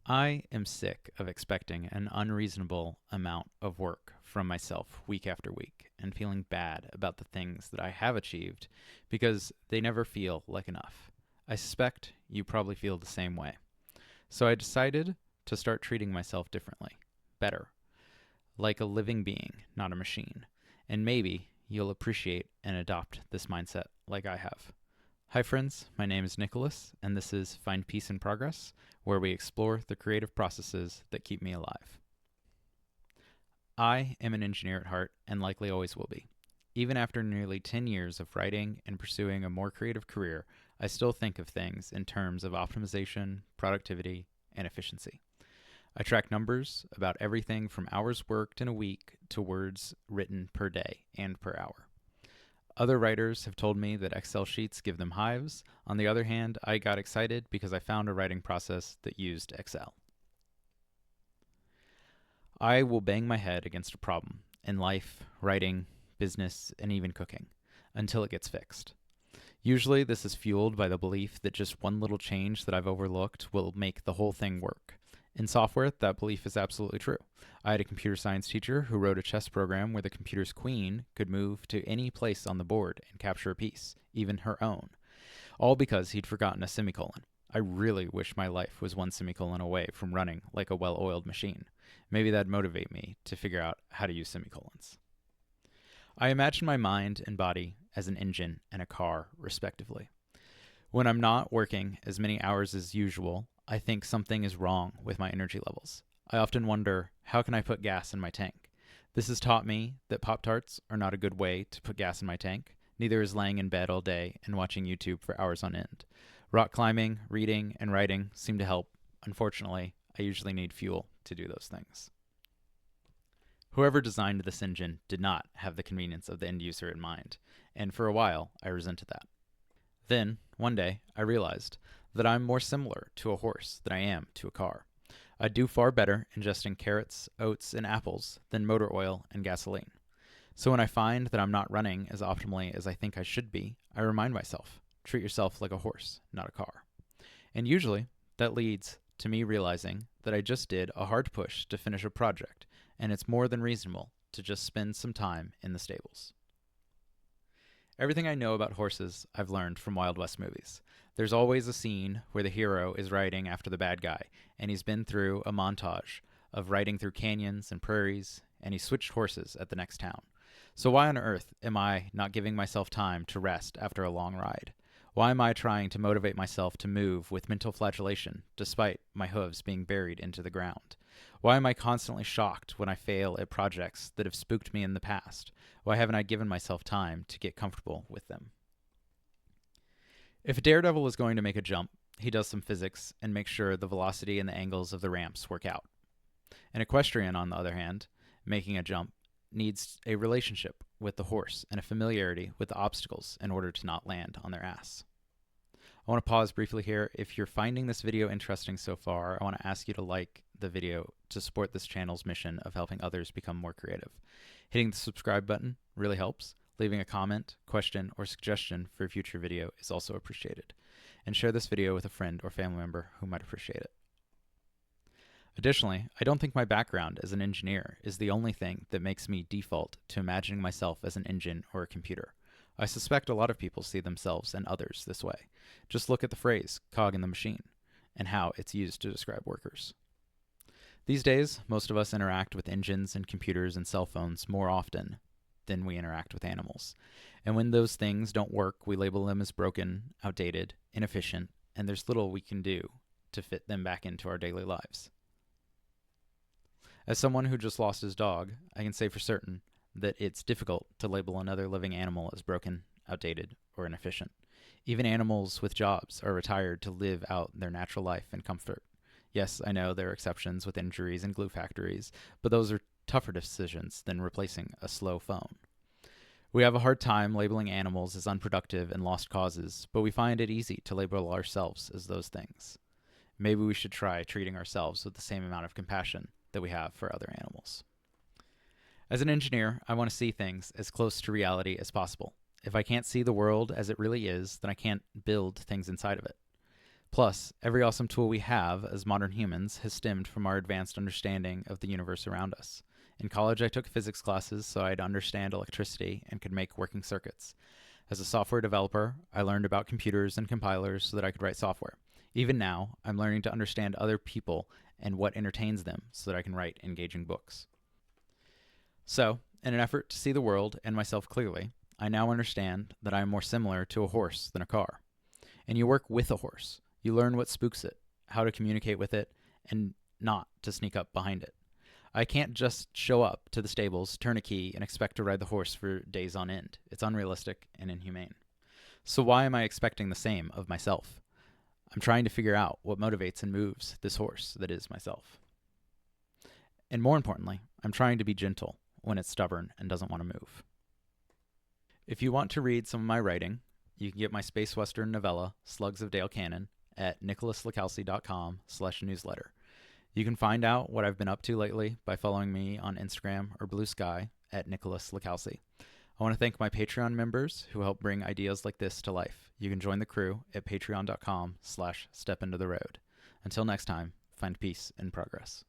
I am sick of expecting an unreasonable amount of work from myself week after week and feeling bad about the things that I have achieved because they never feel like enough. I suspect you probably feel the same way. So I decided to start treating myself differently, better, like a living being, not a machine. And maybe you'll appreciate and adopt this mindset like I have. Hi, friends. My name is Nicholas, and this is Find Peace in Progress, where we explore the creative processes that keep me alive. I am an engineer at heart and likely always will be. Even after nearly 10 years of writing and pursuing a more creative career, I still think of things in terms of optimization, productivity, and efficiency. I track numbers about everything from hours worked in a week to words written per day and per hour. Other writers have told me that Excel sheets give them hives. On the other hand, I got excited because I found a writing process that used Excel. I will bang my head against a problem in life, writing, business, and even cooking until it gets fixed. Usually, this is fueled by the belief that just one little change that I've overlooked will make the whole thing work. In software, that belief is absolutely true. I had a computer science teacher who wrote a chess program where the computer's queen could move to any place on the board and capture a piece, even her own, all because he'd forgotten a semicolon. I really wish my life was one semicolon away from running like a well oiled machine. Maybe that'd motivate me to figure out how to use semicolons. I imagine my mind and body as an engine and a car, respectively. When I'm not working as many hours as usual, I think something is wrong with my energy levels. I often wonder, how can I put gas in my tank? This has taught me that Pop Tarts are not a good way to put gas in my tank. Neither is laying in bed all day and watching YouTube for hours on end. Rock climbing, reading, and writing seem to help. Unfortunately, I usually need fuel to do those things. Whoever designed this engine did not have the convenience of the end user in mind, and for a while I resented that. Then, one day, I realized that I'm more similar to a horse than I am to a car. I do far better ingesting carrots, oats, and apples than motor oil and gasoline. So when I find that I'm not running as optimally as I think I should be, I remind myself, treat yourself like a horse, not a car. And usually, that leads to me realizing that I just did a hard push to finish a project, and it's more than reasonable to just spend some time in the stables. Everything I know about horses I've learned from Wild West movies. There's always a scene where the hero is riding after the bad guy, and he's been through a montage of riding through canyons and prairies, and he switched horses at the next town. So why on earth am I not giving myself time to rest after a long ride? Why am I trying to motivate myself to move with mental flagellation despite my hooves being buried into the ground? Why am I constantly shocked when I fail at projects that have spooked me in the past? Why haven't I given myself time to get comfortable with them? If a daredevil is going to make a jump, he does some physics and makes sure the velocity and the angles of the ramps work out. An equestrian, on the other hand, making a jump, needs a relationship with the horse and a familiarity with the obstacles in order to not land on their ass. I want to pause briefly here. If you're finding this video interesting so far, I want to ask you to like the video to support this channel's mission of helping others become more creative. Hitting the subscribe button really helps. Leaving a comment, question, or suggestion for a future video is also appreciated. And share this video with a friend or family member who might appreciate it. Additionally, I don't think my background as an engineer is the only thing that makes me default to imagining myself as an engine or a computer. I suspect a lot of people see themselves and others this way. Just look at the phrase cog in the machine and how it's used to describe workers. These days, most of us interact with engines and computers and cell phones more often than we interact with animals. And when those things don't work, we label them as broken, outdated, inefficient, and there's little we can do to fit them back into our daily lives. As someone who just lost his dog, I can say for certain that it's difficult to label another living animal as broken, outdated, or inefficient. Even animals with jobs are retired to live out their natural life in comfort. Yes, I know there are exceptions with injuries and glue factories, but those are tougher decisions than replacing a slow phone. We have a hard time labeling animals as unproductive and lost causes, but we find it easy to label ourselves as those things. Maybe we should try treating ourselves with the same amount of compassion that we have for other animals. As an engineer, I want to see things as close to reality as possible. If I can't see the world as it really is, then I can't build things inside of it. Plus, every awesome tool we have as modern humans has stemmed from our advanced understanding of the universe around us. In college, I took physics classes so I'd understand electricity and could make working circuits. As a software developer, I learned about computers and compilers so that I could write software. Even now, I'm learning to understand other people and what entertains them so that I can write engaging books. So, in an effort to see the world and myself clearly, I now understand that I am more similar to a horse than a car. And you work with a horse. You learn what spooks it, how to communicate with it, and not to sneak up behind it. I can't just show up to the stables, turn a key, and expect to ride the horse for days on end. It's unrealistic and inhumane. So why am I expecting the same of myself? I'm trying to figure out what motivates and moves this horse that is myself. And more importantly, I'm trying to be gentle when it's stubborn and doesn't want to move. If you want to read some of my writing, you can get my space western novella, Slugs of Dale Cannon, at nicholaslacalci.com/newsletter. You can find out what I've been up to lately by following me on Instagram or Blue Sky at Nicholas Lacalci. I want to thank my Patreon members who help bring ideas like this to life. You can join the crew at patreon.com/stepintotheroad. Until next time, find peace in progress.